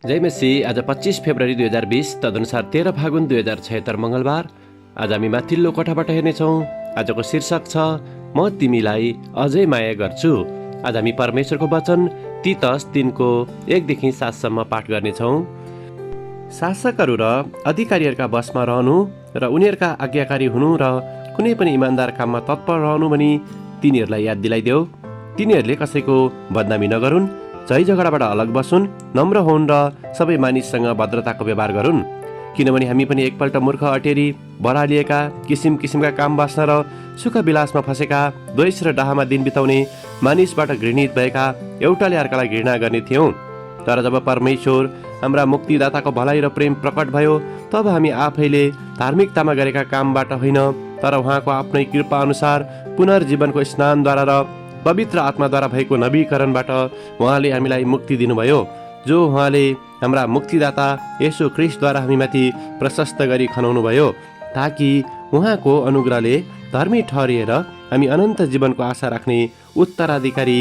जय मसी। आज 25 फेब्रुअरी 2020 तदनुसार 13 फागुन 2076 मंगलबार। आज हामी माथिल्लो कोठाबाट हेर्नेछौँ। आजको शीर्षक छ म तिमीलाई अझै माया गर्छु। आज हामी परमेश्वरको वचन तीतस 3को 1देखि 7सम्म पाठ गर्नेछौँ। शासकहरू र अधिकारीहरूका बसमा रहनु र उनीहरूका आज्ञाकारी हुनु र कुनै पनि इमान्दार काममा तत्पर रहनु भनी तिनीहरूलाई याद दिलाइदेऊ। तिनीहरूले कसैको बदनामी नगरून्, झै झगडाबाट अलग बसुन्, नम्र हुन् र सबै मानिससँग भद्रताको व्यवहार गरून्। किनभने हामी पनि एकपल्ट मूर्ख अटेरी बरालिएका किसिम किसिमका काम बाँच्न र सुख विलासमा फँसेका द्वेष र डाहामा दिन बिताउने मानिसबाट घृणित भएका एउटाले अर्कालाई घृणा गर्ने थियौँ। तर जब परमेश्वर हाम्रा मुक्तिदाताको भलाइ र प्रेम प्रकट भयो, तब हामी आफैले धार्मिकतामा गरेका कामबाट होइन, तर उहाँको आफ्नै कृपा अनुसार पुनर्जीवनको स्नानद्वारा र पवित्र आत्माद्वारा भएको नवीकरणबाट उहाँले हामीलाई मुक्ति दिनुभयो, जो उहाँले हाम्रा मुक्तिदाता येशू ख्रीष्टद्वारा हामीमाथि प्रशस्त गरी खनाउनु भयो, ताकि उहाँको अनुग्रहले धर्मी ठहरिएर हामी अनन्त जीवनको आशा राख्ने उत्तराधिकारी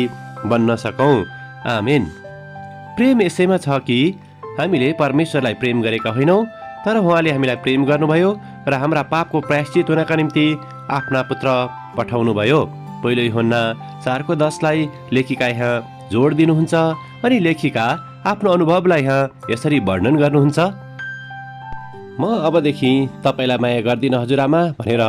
बन्न सकौँ। आमेन। प्रेम यसैमा छ कि हामीले परमेश्वरलाई प्रेम गरेका होइनौँ, तर उहाँले हामीलाई प्रेम गर्नुभयो र हाम्रा पापको प्रायश्चित हुनका निम्ति आफ्ना पुत्र पठाउनुभयो। पहिलो यूहन्ना 4:10लाई लेखिका यहाँ जोड दिनुहुन्छ अनि लेखिका आफ्नो अनुभवलाई यहाँ यसरी वर्णन गर्नुहुन्छ। म अबदेखि तपाईँलाई माया गर्दिनँ हजुरआमा भनेर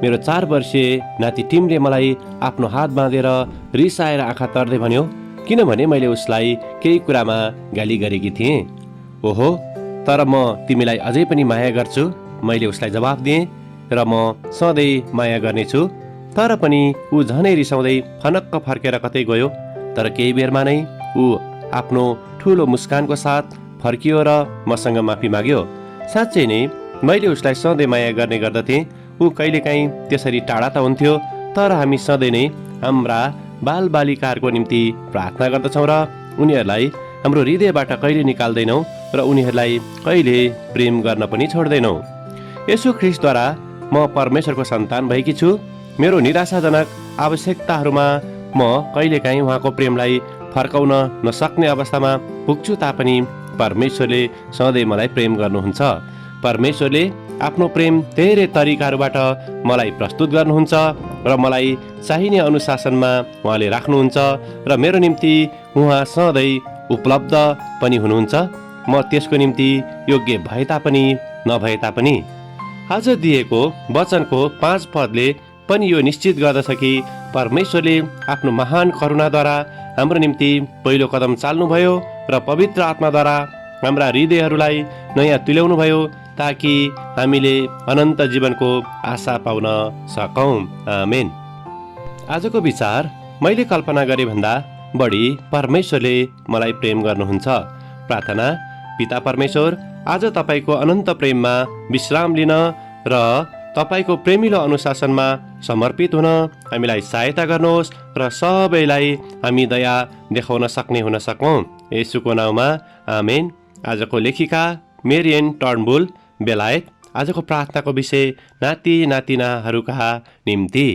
मेरो 4 वर्षीय नाति टिमले मलाई आफ्नो हात बाँधेर रिसाएर आँखा तर्दै भन्यो, किनभने मैले उसलाई केही कुरामा गाली गरेकी थिएँ। ओहो, तर म तिमीलाई अझै पनि माया गर्छु, मैले उसलाई जवाफ दिएँ र म सधैँ माया गर्नेछु। तर पनि ऊ झनै रिसाउँदै फनक्क फर्केर कतै गयो। तर केही बेरमा नै ऊ आफ्नो ठुलो मुस्कानको साथ फर्कियो र मसँग माफी माग्यो। साँच्चै नै मैले उसलाई सधैँ माया गर्ने गर्दथेँ। ऊ कहिलेकाहीँ त्यसरी टाढा त हुन्थ्यो, तर हामी सधैँ नै हाम्रा बालबालिकाहरूको निम्ति प्रार्थना गर्दछौँ र उनीहरूलाई हाम्रो हृदयबाट कहिले निकाल्दैनौँ र उनीहरूलाई कहिले प्रेम गर्न पनि छोड्दैनौँ। येशू ख्रीष्टद्वारा म परमेश्वरको सन्तान भएकी छु। मेरो निराशाजनक आवश्यकताहरूमा म कहिलेकाहीँ उहाँको प्रेमलाई फर्काउन नसक्ने अवस्थामा पुग्छु, तापनि परमेश्वरले सधैँ मलाई प्रेम गर्नुहुन्छ। परमेश्वरले आफ्नो प्रेम धेरै तरिकाहरूबाट मलाई प्रस्तुत गर्नुहुन्छ र मलाई चाहिने अनुशासनमा उहाँले राख्नुहुन्छ र मेरो निम्ति उहाँ सधैँ उपलब्ध पनि हुनुहुन्छ, म त्यसको निम्ति योग्य भए तापनि नभए तापनि। आज दिएको वचनको 5 पदले पनि यो निश्चित गर्दछ कि परमेश्वरले आफ्नो महान करुणाद्वारा हाम्रो निम्ति पहिलो कदम चाल्नुभयो र पवित्र आत्माद्वारा हाम्रा हृदयहरूलाई नयाँ तुल्याउनु भयो, ताकि हामीले अनन्त जीवनको आशा पाउन सकौँ। आमेन। आजको विचार, मैले कल्पना गरे भन्दा बढी परमेश्वरले मलाई प्रेम गर्नुहुन्छ। प्रार्थना। पिता परमेश्वर, आज तपाईँको अनन्त प्रेममा विश्राम लिन र तपाईँको प्रेमिलो अनुशासनमा समर्पित हुन हामीलाई सहायता गर्नुहोस् र सबैलाई हामी दया देखाउन सक्ने हुन सकौँ। येशूको नाउँमा आमेन। आजको लेखिका मेरियन टर्नबुल, बेलायत। आजको प्रार्थनाको विषय नाति नातिनाहरूका निम्ति।